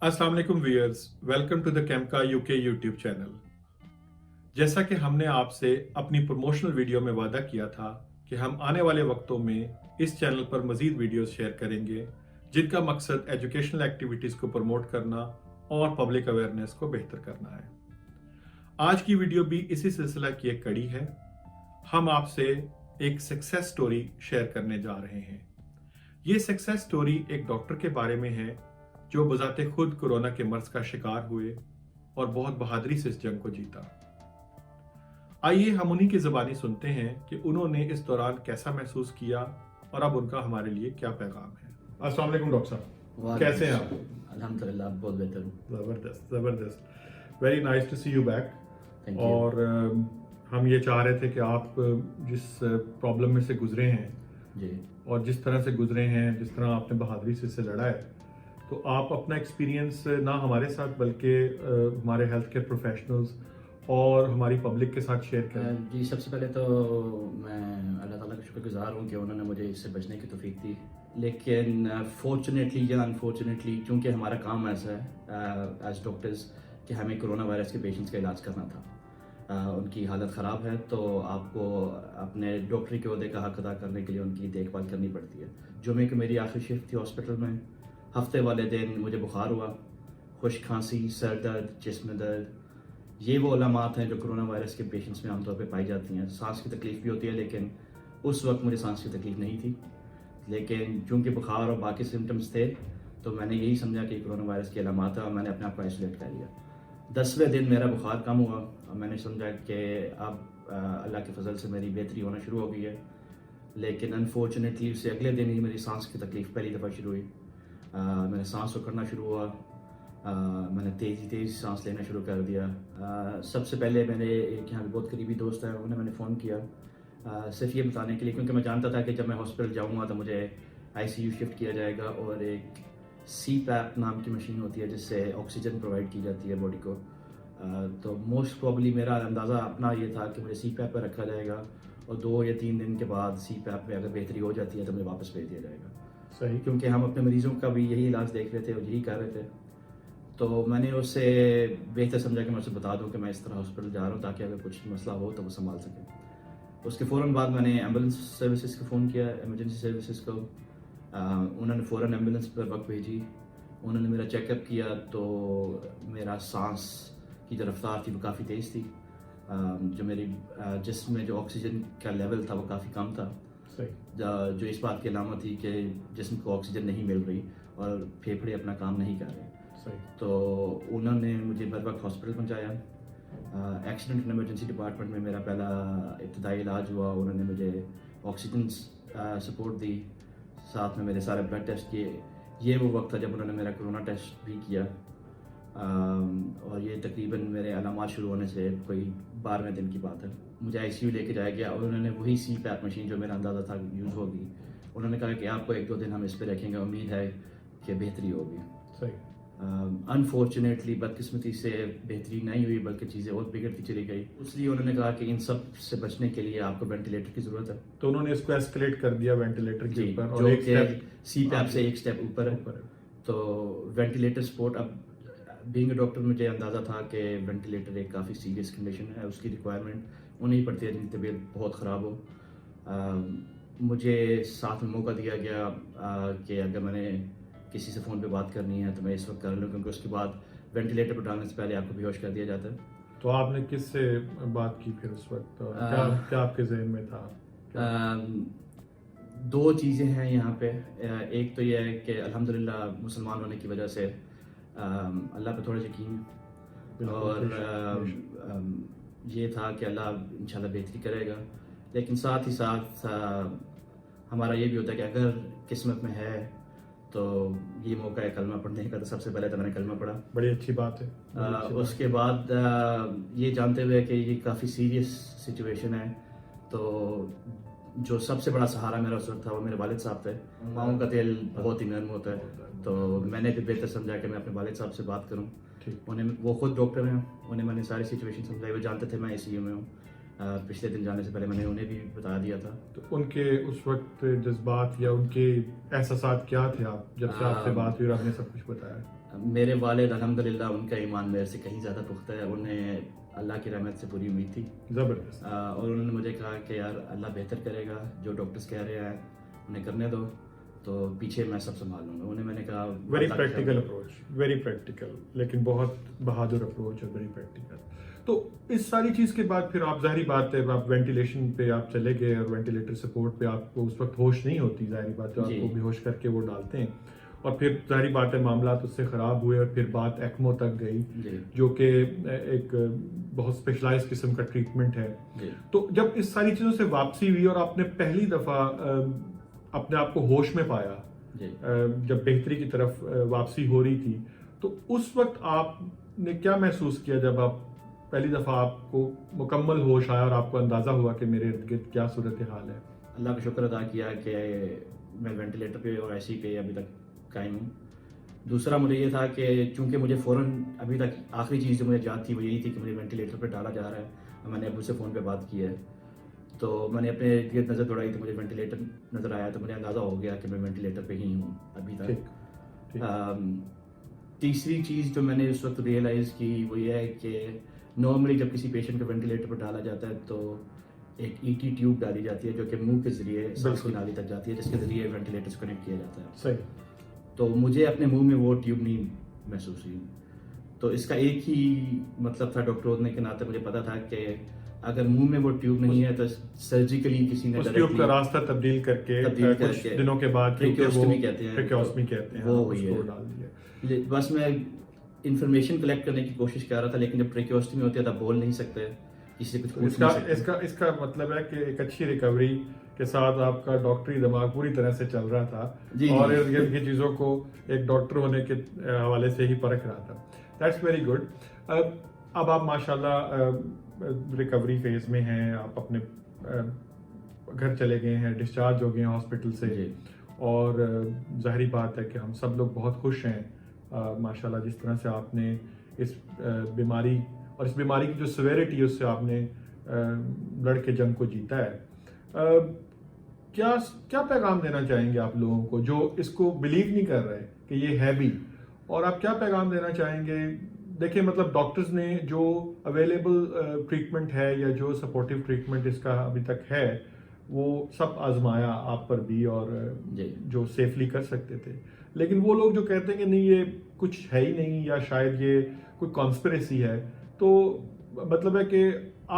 अस्सलाम वालेकुम viewers, welcome to the Kemka UK YouTube channel. जैसा कि हमने आपसे अपनी प्रमोशनल वीडियो में वादा किया था कि हम आने वाले वक्तों में इस चैनल पर मजीद वीडियोस शेयर करेंगे जिनका मकसद एजुकेशनल एक्टिविटीज़ को प्रमोट करना और पब्लिक अवेयरनेस को बेहतर करना है। आज की वीडियो भी इसी सिलसिला की एक कड़ी है। हम आपसे एक सक्सेस स्टोरी शेयर करने जा रहे हैं। ये सक्सेस स्टोरी एक डॉक्टर के बारे में है जो बजाते खुद कोरोना के मर्ज का शिकार हुए और बहुत बहादुरी से इस जंग को जीता। आइए हम उन्हीं की ज़बानी सुनते हैं कि उन्होंने इस दौरान कैसा महसूस किया और अब उनका हमारे लिए क्या पैगाम है। अस्सलाम वालेकुम डॉक्टर साहब, कैसे हैं आप? अल्हम्दुलिल्लाह बहुत बेहतर हूँ। ज़बरदस्त ज़बरदस्त, very nice to see you back. Thank you. और हम ये चाह रहे थे कि आप जिस प्रॉब्लम में से गुजरे हैं जी और जिस तरह से गुजरे हैं, जिस तरह आपने बहादुरी से इससे लड़ा है, तो आप अपना एक्सपीरियंस ना हमारे साथ बल्कि हमारे हेल्थ केयर प्रोफेशनल्स और हमारी पब्लिक के साथ शेयर करें। जी, सबसे पहले तो मैं अल्लाह ताला का शुक्रगुजार हूँ कि उन्होंने मुझे इससे बचने की तौफीक दी। लेकिन फॉर्चुनेटली या अनफॉर्चुनेटली, चूँकि हमारा काम ऐसा है एज डॉक्टर्स कि हमें कोरोना वायरस के पेशेंट्स का इलाज करना था। उनकी हालत ख़राब है तो आपको अपने डॉक्टरी के ओहदे का हक अदा करने के लिए उनकी देखभाल करनी पड़ती है। जुमे की मेरी आखिरी शिफ्ट थी हॉस्पिटल में। हफ्ते वाले दिन मुझे बुखार हुआ, खुश्क खांसी, सर दर्द, जिस्म में दर्द, ये वो अलामात हैं जो कोरोना वायरस के पेशेंट्स में आमतौर पे पाई जाती हैं। सांस की तकलीफ़ भी होती है, लेकिन उस वक्त मुझे सांस की तकलीफ़ नहीं थी। लेकिन चूँकि बुखार और बाकी सिम्टम्स थे तो मैंने यही समझा कि कोरोना वायरस की अलामात है और मैंने अपने आप को आइसोलेट कर लिया। 10वें दिन मेरा बुखार कम हुआ और मैंने समझा कि अब अल्लाह के फजल से मेरी बेहतरी होना शुरू हो गई है। लेकिन अनफॉर्चुनेटली उससे अगले दिन ही मेरी सांस की तकलीफ़ पहली दफ़ा शुरू हुई। मैंने सांस उखड़ना शुरू हुआ। मैंने तेज़ी सांस लेना शुरू कर दिया। सबसे पहले मेरे एक यहाँ बहुत करीबी दोस्त है, उन्होंने मैंने फ़ोन किया सिर्फ ये बताने के लिए, क्योंकि मैं जानता था कि जब मैं हॉस्पिटल जाऊँगा तो मुझे आईसीयू शिफ्ट किया जाएगा और एक CPAP नाम की मशीन होती है जिससे ऑक्सीजन प्रोवाइड की जाती है बॉडी को। तो मोस्ट प्रॉब्ली मेरा अंदाज़ा अपना ये था कि मुझे CPAP पर रखा जाएगा और 2 या 3 दिन के बाद CPAP में अगर बेहतरी हो जाती है तो मुझे वापस भेज दिया जाएगा। सही, क्योंकि हम अपने मरीज़ों का भी यही इलाज देख रहे थे और यही कर रहे थे। तो मैंने उससे बेहतर समझा कि मैं उसे बता दूं कि मैं इस तरह हॉस्पिटल जा रहा हूं ताकि अगर कुछ मसला हो तो वो संभाल सके। उसके फ़ौरन बाद मैंने एम्बुलेंस सर्विसेज को फ़ोन किया, एमरजेंसी सर्विसेज को। उन्होंने फ़ौरन एम्बुलेंस पर वक्त भेजी। उन्होंने मेरा चेकअप किया तो मेरा सांस की जो रफ्तार थी वो काफ़ी तेज़ थी। जो मेरी जिस्म में जो ऑक्सीजन का लेवल था वो काफ़ी कम था, जो इस बात की अलामत थी कि जिस्म को ऑक्सीजन नहीं मिल रही और फेफड़े अपना काम नहीं कर रहे। तो उन्होंने मुझे बर वक्त हॉस्पिटल पहुंचाया। एक्सीडेंट एंड इमरजेंसी डिपार्टमेंट में मेरा पहला इब्तदाई इलाज हुआ। उन्होंने मुझे ऑक्सीजन सपोर्ट दी, साथ में मेरे सारे ब्लड टेस्ट किए। ये वो वक्त था जब उन्होंने मेरा कोरोना टेस्ट भी किया। और ये तकरीबन मेरे अलामात शुरू होने से कोई 12वें दिन की बात है। मुझे आईसीयू लेके जाया गया और उन्होंने वही CPAP मशीन जो मेरा अंदाज़ा था यूज़ होगी, उन्होंने कहा कि आपको 1-2 दिन हम इस पर रखेंगे, उम्मीद है कि बेहतरी होगी। सही। अनफॉर्चुनेटली बदकिस्मती से बेहतरी नहीं हुई बल्कि चीज़ें और बिगड़ती चली गई। इसलिए उन्होंने कहा कि इन सब से बचने के लिए आपको वेंटिलेटर की ज़रूरत है। तो उन्होंने इसको एस्केलेट कर दिया वेंटिलेटर के ऊपर, जो और एक कि CPAP से एक स्टेप ऊपर है। तो वेंटिलेटर सपोर्ट, अब बीइंग अ डॉक्टर मुझे अंदाज़ा था कि वेंटिलेटर एक काफ़ी सीरियस कंडीशन है, उसकी रिक्वायरमेंट उन्हीं पड़ती है जिनकी तबीयत बहुत ख़राब हो। मुझे साथ में मौका दिया गया कि अगर मैंने किसी से फ़ोन पे बात करनी है तो मैं इस वक्त कर लूँ, क्योंकि उसके बाद वेंटिलेटर पर डालने से पहले आपको बेहोश कर दिया जाता है। तो आपने किससे बात की फिर उस वक्त, और क्या आपके जहन में था? 2 चीज़ें हैं यहाँ पे। एक तो यह है कि अल्हम्दुलिल्लाह मुसलमान होने की वजह से अल्लाह पे थोड़ा यकीन है, और ये था कि अल्लाह इंशाल्लाह बेहतरी करेगा। लेकिन साथ ही साथ हमारा ये भी होता है कि अगर किस्मत में है तो ये मौका है कलमा पढ़ने का। तो सबसे पहले तो मैंने कलमा पढ़ा। बड़ी अच्छी बात है। उसके बाद ये जानते हुए कि ये काफ़ी सीरियस सिचुएशन है, तो जो सबसे बड़ा सहारा मेरा उस वक्त था वो मेरे वालिद साहब थे। माँओं का तेल बहुत ही नरम होता है, तो मैंने भी बेहतर समझा कि मैं अपने वालिद साहब से बात करूं। उन्हें, वो खुद डॉक्टर हैं, उन्हें मैंने सारी सिचुएशन समझाई। वो जानते थे मैं ICU में हूँ। पिछले दिन जाने से पहले मैंने उन्हें भी बता दिया था। तो उनके उस वक्त जज्बात या उनके एहसासात क्या थे, आप जब से आपसे बात हुई और आपने सब कुछ बताया? میرے والد الحمدللہ ان کا ایمان میرے سے کہیں زیادہ پختہ ہے. انہیں اللہ کی رحمت سے پوری امید تھی زبردست. اور انہوں نے مجھے کہا کہ یار اللہ بہتر کرے گا, جو ڈاکٹرز کہہ رہے ہیں انہیں کرنے دو, تو پیچھے میں سب سنبھال لوں گا. انہیں میں نے کہا very practical approach, very practical, لیکن بہت بہادر اپروچ ہے, ویری پریکٹیکل. تو اس ساری چیز کے بعد پھر آپ, ظاہری بات ہے, آپ وینٹیلیشن پہ آپ چلے گئے اور وینٹیلیٹر سپورٹ پہ آپ کو اس وقت ہوش نہیں ہوتی, ظاہری بات ہے, آپ کو بے ہوش کر کے وہ ڈالتے ہیں, اور پھر ظاہری بات ہے معاملات اس سے خراب ہوئے اور پھر بات ایکمو تک گئی, جو کہ ایک بہت اسپیشلائز قسم کا ٹریٹمنٹ ہے. تو جب اس ساری چیزوں سے واپسی ہوئی اور آپ نے پہلی دفعہ اپنے آپ کو ہوش میں پایا, جب بہتری کی طرف واپسی ہو رہی تھی, تو اس وقت آپ نے کیا محسوس کیا جب آپ پہلی دفعہ آپ کو مکمل ہوش آیا اور آپ کو اندازہ ہوا کہ میرے ارد گرد کیا صورتحال ہے؟ اللہ کا شکر ادا کیا کہ میں وینٹیلیٹر پہ اور آئی سی پہ ابھی تک قائم ہوں. دوسرا مجھے یہ تھا کہ چونکہ مجھے فوراً ابھی تک آخری چیز جو مجھے یاد تھی وہ یہی تھی کہ مجھے وینٹیلیٹر پہ ڈالا جا رہا ہے. میں نے ابو سے فون پہ بات کی ہے, تو میں نے اپنے ارد نظر دوڑائی تو مجھے وینٹیلیٹر نظر آیا, تو مجھے اندازہ ہو گیا کہ میں وینٹیلیٹر پہ ہی ہوں ابھی تک. تیسری چیز جو میں نے اس وقت ریئلائز کی وہ یہ ہے کہ نارملی جب کسی پیشنٹ کو وینٹیلیٹر پر ڈالا جاتا ہے تو ایک ای ٹی ٹیوب ڈالی جاتی ہے جو کہ منہ کے ذریعے سانس کی نالی تک جاتی ہے, جس کے ذریعے وینٹیلیٹر سے کنیکٹ کیا جاتا ہے. صحیح. تو مجھے اپنے منہ میں وہ ٹیوب نہیں محسوس ہوئی. تو اس کا ایک ہی مطلب تھا, ڈاکٹر ہونے کے ناطے مجھے پتا تھا کہ اگر منہ میں وہ ٹیوب نہیں ہے تو سرجیکلی کسی نے اس ٹیوب کا راستہ تبدیل کر کے کچھ دنوں کے بعد ٹریکیوسٹمی کہتے ہیں وہ ہوئی ہے. بس میں انفارمیشن کلیکٹ کرنے کی کوشش کر رہا تھا, لیکن جب ٹریکیوسٹمی ہوتی ہے تب بول نہیں سکتے, کسی سے کچھ پوچھ نہیں سکتے. اس کا مطلب ہے کہ ایک اچھی ریکوری کے ساتھ آپ کا ڈاکٹری دماغ پوری طرح سے چل رہا تھا, اور یہ چیزوں کو ایک ڈاکٹر ہونے کے حوالے سے ہی پرکھ رہا تھا. That's very good. اب آپ ماشاءاللہ ریکوری فیز میں ہیں, آپ اپنے گھر چلے گئے ہیں, ڈسچارج ہو گئے ہیں ہاسپٹل سے, اور ظاہری بات ہے کہ ہم سب لوگ بہت خوش ہیں ماشاءاللہ جس طرح سے آپ نے اس بیماری اور اس بیماری کی جو سویرٹی ہے اس سے آپ نے لڑ کے جنگ کو جیتا ہے. کیا پیغام دینا چاہیں گے آپ لوگوں کو جو اس کو بلیو نہیں کر رہے کہ یہ ہے بھی, اور آپ کیا پیغام دینا چاہیں گے؟ دیکھیں مطلب ڈاکٹرز نے جو اویلیبل ٹریٹمنٹ ہے یا جو سپورٹیو ٹریٹمنٹ اس کا ابھی تک ہے وہ سب آزمایا آپ پر بھی, اور جو سیفلی کر سکتے تھے, لیکن وہ لوگ جو کہتے ہیں کہ نہیں یہ کچھ ہے ہی نہیں یا شاید یہ کوئی کانسپریسی ہے, تو مطلب ہے کہ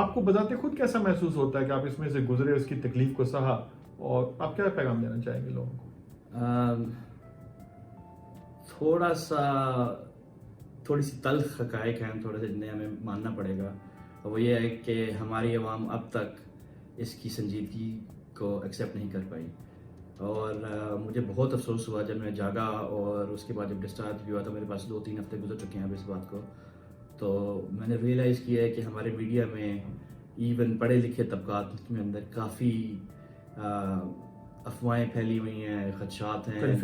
آپ کو بذات خود کیسا محسوس ہوتا ہے کہ آپ اس میں سے گزرے, اس کی تکلیف کو سہا, اور آپ کیا پیغام دینا چاہیں گے لوگوں کو؟ تھوڑی سی تلخ حقائق ہیں, تھوڑے سے جنہیں ہمیں ماننا پڑے گا. وہ یہ ہے کہ ہماری عوام اب تک اس کی سنجیدگی کو ایکسیپٹ نہیں کر پائی, اور مجھے بہت افسوس ہوا جب میں جاگا, اور اس کے بعد جب ڈسچارج بھی ہوا تو میرے پاس 2-3 ہفتے گزر چکے ہیں اب اس بات کو. تو میں نے ریئلائز کیا ہے کہ ہمارے میڈیا میں ایون پڑھے لکھے طبقات میں اندر کافی افواہیں پھیلی ہوئی ہیں, خدشات ہیں,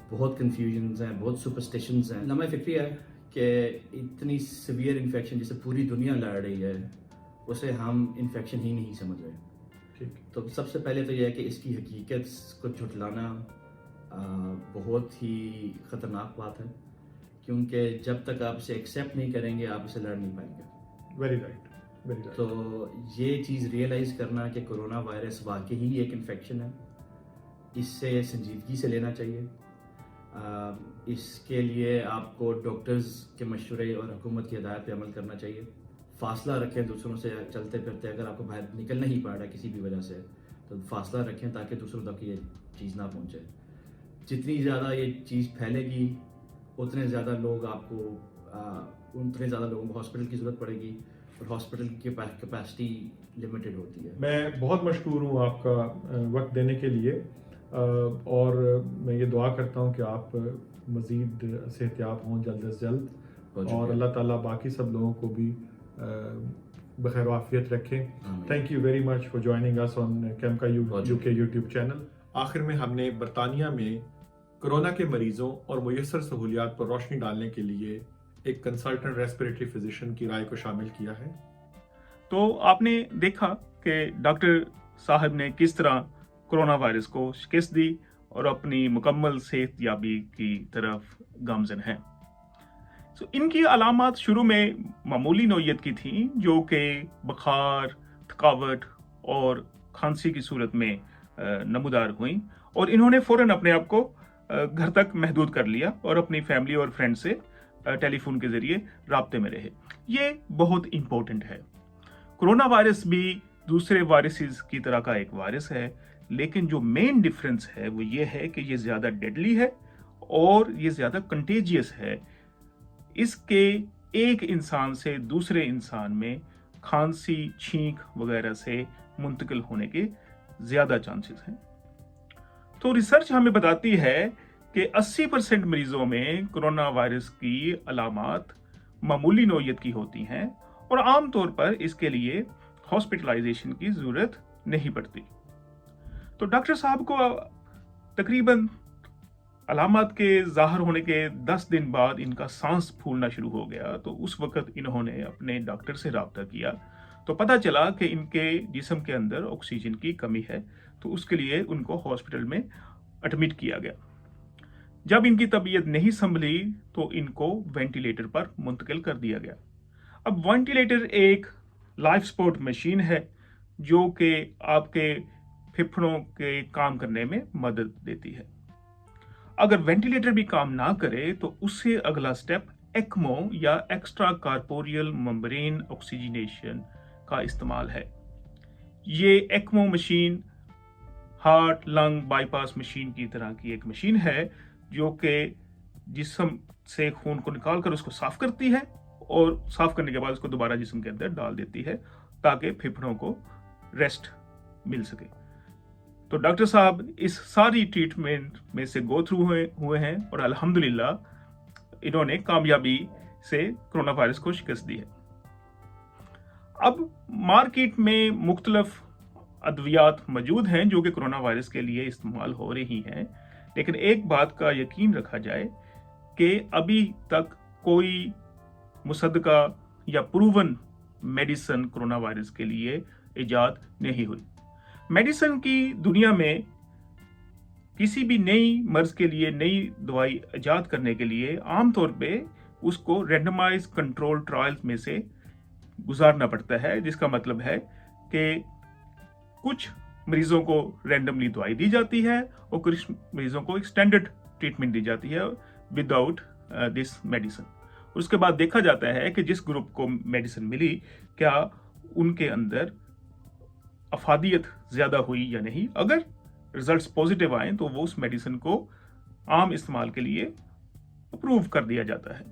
بہت کنفیوژنز ہیں, بہت سپرسٹیشنز ہیں. لمحہ فکری ہے کہ اتنی سیویئر انفیکشن جسے پوری دنیا لڑ رہی ہے اسے ہم انفیکشن ہی نہیں سمجھ رہے. تو سب سے پہلے تو یہ ہے کہ اس کی حقیقت کو جھٹلانا بہت ہی خطرناک بات ہے, کیونکہ جب تک آپ اسے ایکسیپٹ نہیں کریں گے آپ اسے لڑ نہیں پائیں گے. Very right. تو یہ چیز ریئلائز کرنا کہ کرونا وائرس واقعی ہی ایک انفیکشن ہے, اس سے سنجیدگی سے لینا چاہیے. اس کے لیے آپ کو ڈاکٹرز کے مشورے اور حکومت کی ہدایت پہ عمل کرنا چاہیے. فاصلہ رکھیں دوسروں سے چلتے پھرتے, اگر آپ کو باہر نکل نہیں پا رہا ہے کسی بھی وجہ سے تو فاصلہ رکھیں تاکہ دوسروں تک یہ چیز نہ پہنچے. جتنی زیادہ یہ چیز پھیلے گی اتنے زیادہ لوگ آپ کو اتنے زیادہ لوگوں کو ہاسپٹل کی ضرورت پڑے گی, اور ہاسپٹل کی کیپیسٹی لمیٹڈ ہوتی ہے. میں بہت مشکور ہوں آپ کا وقت دینے کے لیے, اور میں یہ دعا کرتا ہوں کہ آپ مزید صحتیاب ہوں جلد از جلد, اور اللہ تعالیٰ باقی سب لوگوں کو بھی بخیر و عافیت رکھیں. Thank you very much for joining اس on Kemka UK YouTube channel. آخر میں ہم نے برطانیہ میں کرونا کے مریضوں اور میسر سہولیات پر روشنی ڈالنے کے لیے ایک کنسلٹنٹ ریسپیریٹری فزیشین کی رائے کو شامل کیا ہے. تو آپ نے دیکھا کہ ڈاکٹر صاحب نے کس طرح کرونا وائرس کو شکست دی اور اپنی مکمل صحت یابی کی طرف گامزن ہیں. तो इनकी अलामात शुरू में मामूली नौयत की थी, जो कि बुखार, थकावट और खांसी की सूरत में नमूदार हुई, और इन्होंने फ़ौरन अपने आप को घर तक महदूद कर लिया और अपनी फैमिली और फ्रेंड से टेलीफोन के ज़रिए राब्ते में रहे। ये बहुत इम्पोर्टेंट है। कोरोना वायरस भी दूसरे वायरसेस की तरह का एक वायरस है, लेकिन जो मेन डिफरेंस है वो ये है कि ये ज़्यादा डेडली है और ये ज़्यादा कंटेजियस है। इसके एक इंसान से दूसरे इंसान में खांसी, छींक वगैरह से मुंतकिल होने के ज़्यादा चांसेस हैं। तो रिसर्च हमें बताती है कि 80% मरीजों में कोरोना वायरस की अलामात मामूली नौयत की होती हैं और आमतौर पर इसके लिए हॉस्पिटलाइजेशन की ज़रूरत नहीं पड़ती। तो डॉक्टर साहब को तकरीबन अलामात के ज़ाहिर होने के 10 दिन बाद इनका सांस फूलना शुरू हो गया। तो उस वक्त इन्होंने अपने डॉक्टर से रब्ता किया, तो पता चला कि इनके जिस्म के अंदर ऑक्सीजन की कमी है। तो उसके लिए उनको हॉस्पिटल में एडमिट किया गया। जब इनकी तबीयत नहीं संभली तो इनको वेंटिलेटर पर मुंतकिल कर दिया गया। अब वेंटिलेटर एक लाइफ सपोर्ट मशीन है जो कि आपके फेफड़ों के काम करने में मदद देती है। अगर वेंटिलेटर भी काम ना करे तो उससे अगला स्टेप एक्मो या एक्स्ट्रा कार्पोरियल मेम्ब्रेन ऑक्सीजनेशन का इस्तेमाल है। ये ECMO machine heart lung bypass machine की तरह की एक मशीन है जो कि जिस्म से खून को निकाल कर उसको साफ करती है और साफ करने के बाद उसको दोबारा जिस्म के अंदर डाल देती है ताकि फेफड़ों को रेस्ट मिल सके। तो डॉक्टर साहब इस सारी ट्रीटमेंट में से गो थ्रू हुए हैं और अल्हम्दुलिल्लाह इन्होंने कामयाबी से कोरोना वायरस को शिकस्त दी है। अब मार्केट में मुख्तलिफ अद्वियात मौजूद हैं जो कि कोरोना वायरस के लिए इस्तेमाल हो रही हैं, लेकिन एक बात का यकीन रखा जाए कि अभी तक कोई मुसद्दका या प्रूवन मेडिसिन कोरोना वायरस के लिए इजाद नहीं हुई। मेडिसिन की दुनिया में किसी भी नई मर्ज के लिए नई दवाई इजाद करने के लिए आमतौर पे उसको रैंडमाइज कंट्रोल ट्रायल्स में से गुजारना पड़ता है, जिसका मतलब है कि कुछ मरीजों को रैंडमली दवाई दी जाती है और कुछ मरीजों को एक स्टैंडर्ड ट्रीटमेंट दी जाती है विदाउट दिस मेडिसिन। उसके बाद देखा जाता है कि जिस ग्रुप को मेडिसिन मिली क्या उनके अंदर अफादियत ज़्यादा हुई या नहीं। अगर रिजल्ट्स पॉजिटिव आए तो वो उस मेडिसिन को आम इस्तेमाल के लिए अप्रूव कर दिया जाता है।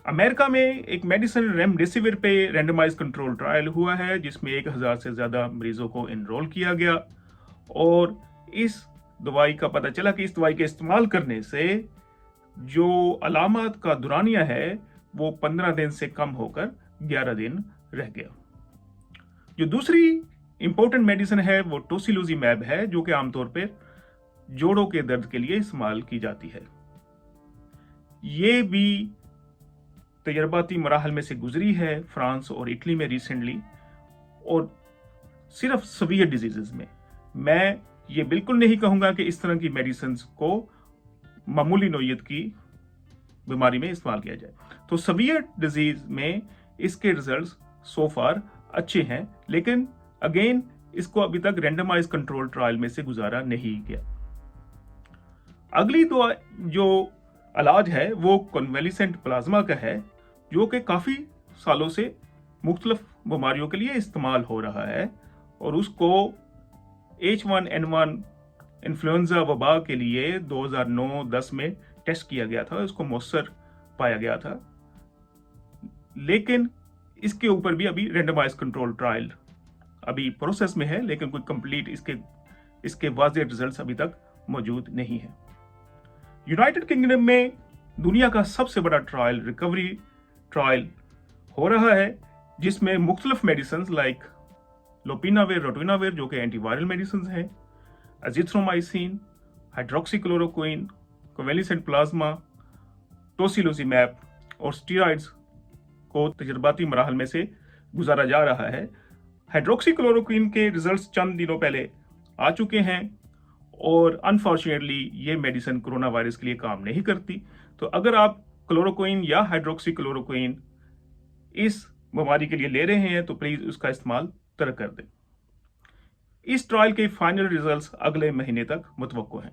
अमेरिका में एक मेडिसिन रेमडेसिविर पे रैंडमाइज कंट्रोल ट्रायल हुआ है जिसमें 1000 से ज़्यादा मरीजों को इनरोल किया गया और इस दवाई का पता चला कि इस दवाई के इस्तेमाल करने से जो अलामत का दुरानिया है वो 15 दिन से कम होकर 11 दिन रह गया। जो दूसरी इंपॉर्टेंट मेडिसिन है वो टोसिलुजिमैब है जो कि आमतौर पर जोड़ों के दर्द के लिए इस्तेमाल की जाती है। ये भी तजर्बाती मराहल में से गुजरी है फ्रांस और इटली में रिसेंटली, और सिर्फ सीवियर डिजीजेस में। मैं ये बिल्कुल नहीं कहूँगा कि इस तरह की मेडिसिन को मामूली नौयत की बीमारी में इस्तेमाल किया जाए। तो सीवियर डिजीज में इसके रिजल्ट्स सो फार अच्छे हैं, लेकिन अगेन इसको अभी तक रैंडमाइज कंट्रोल ट्रायल में से गुजारा नहीं गया। अगली दवा जो इलाज है वो कन्वेलिसेंट प्लाज्मा का है जो कि काफ़ी सालों से मुख्तलिफ बीमारियों के लिए इस्तेमाल हो रहा है और उसको H1N1 इन्फ्लुएंजा वबा के लिए 2009-10 में टेस्ट किया गया था, उसको मौसर पाया गया था, लेकिन इसके ऊपर भी अभी रैंडमाइज कंट्रोल ट्रायल अभी प्रोसेस में है, लेकिन कोई कंप्लीट इसके वाज़ेह रिजल्ट्स अभी तक मौजूद नहीं है। यूनाइटेड किंगडम में दुनिया का सबसे बड़ा ट्रायल रिकवरी ट्रायल हो रहा है जिसमें मुख्तलिफ मेडिसिन लाइक लोपिनाविर, रोटिनाविर जो कि एंटीवायरल मेडिसिन हैं, एजिथ्रोमाइसिन, हाइड्रोक्सीक्लोरोक्विन, कन्वेलिसेंट प्लाज्मा, टोसिलुजिमैब और स्टीरॉइड्स को तजर्बाती मराहल में से गुजारा जा रहा है। हाइड्रोक्सीक्लोरोक्विन के रिजल्ट्स चंद दिनों पहले आ चुके हैं और अनफॉर्चुनेटली ये मेडिसिन कोरोना वायरस के लिए काम नहीं करती। तो अगर आप क्लोरोक्विन या हाइड्रोक्सी क्लोरोक्विन इस बीमारी के लिए ले रहे हैं तो प्लीज उसका इस्तेमाल तर्क कर दें। इस ट्रायल के फाइनल रिजल्ट्स अगले महीने तक मुतवक्को हैं।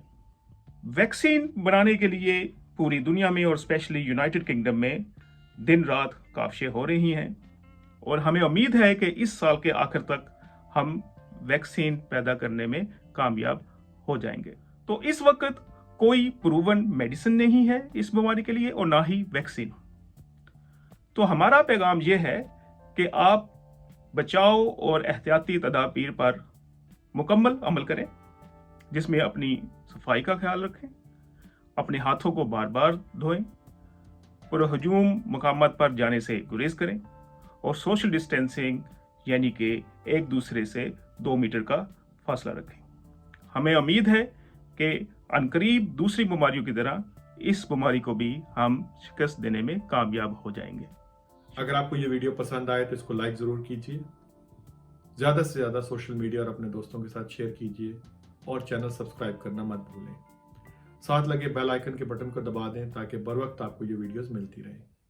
वैक्सीन बनाने के लिए पूरी दुनिया में और स्पेशली यूनाइटेड किंगडम में दिन रात काविशें हो रही हैं और हमें उम्मीद है कि इस साल के आखिर तक हम वैक्सीन पैदा करने में कामयाब हो जाएंगे। तो इस वक्त कोई प्रूवन मेडिसिन नहीं है इस बीमारी के लिए और ना ही वैक्सीन। तो हमारा पैगाम यह है कि आप बचाव और एहतियाती तदाबीर पर मुकम्मल अमल करें, जिसमें अपनी सफाई का ख्याल रखें, अपने हाथों को बार बार धोएं, पुरहजूम मकामात पर जाने से गुरेज करें और सोशल डिस्टेंसिंग यानी कि एक दूसरे से 2 मीटर का फासला रखें। हमें उम्मीद है कि अनकरीब दूसरी बीमारियों की तरह इस बीमारी को भी हम शिकस्त देने में कामयाब हो जाएंगे। अगर आपको ये वीडियो पसंद आए तो इसको लाइक ज़रूर कीजिए, ज़्यादा से ज़्यादा सोशल मीडिया और अपने दोस्तों के साथ शेयर कीजिए और चैनल सब्सक्राइब करना मत भूलें। साथ लगे बेल आइकन के बटन को दबा दें ताकि बर वक्त आपको ये वीडियोस मिलती रहें।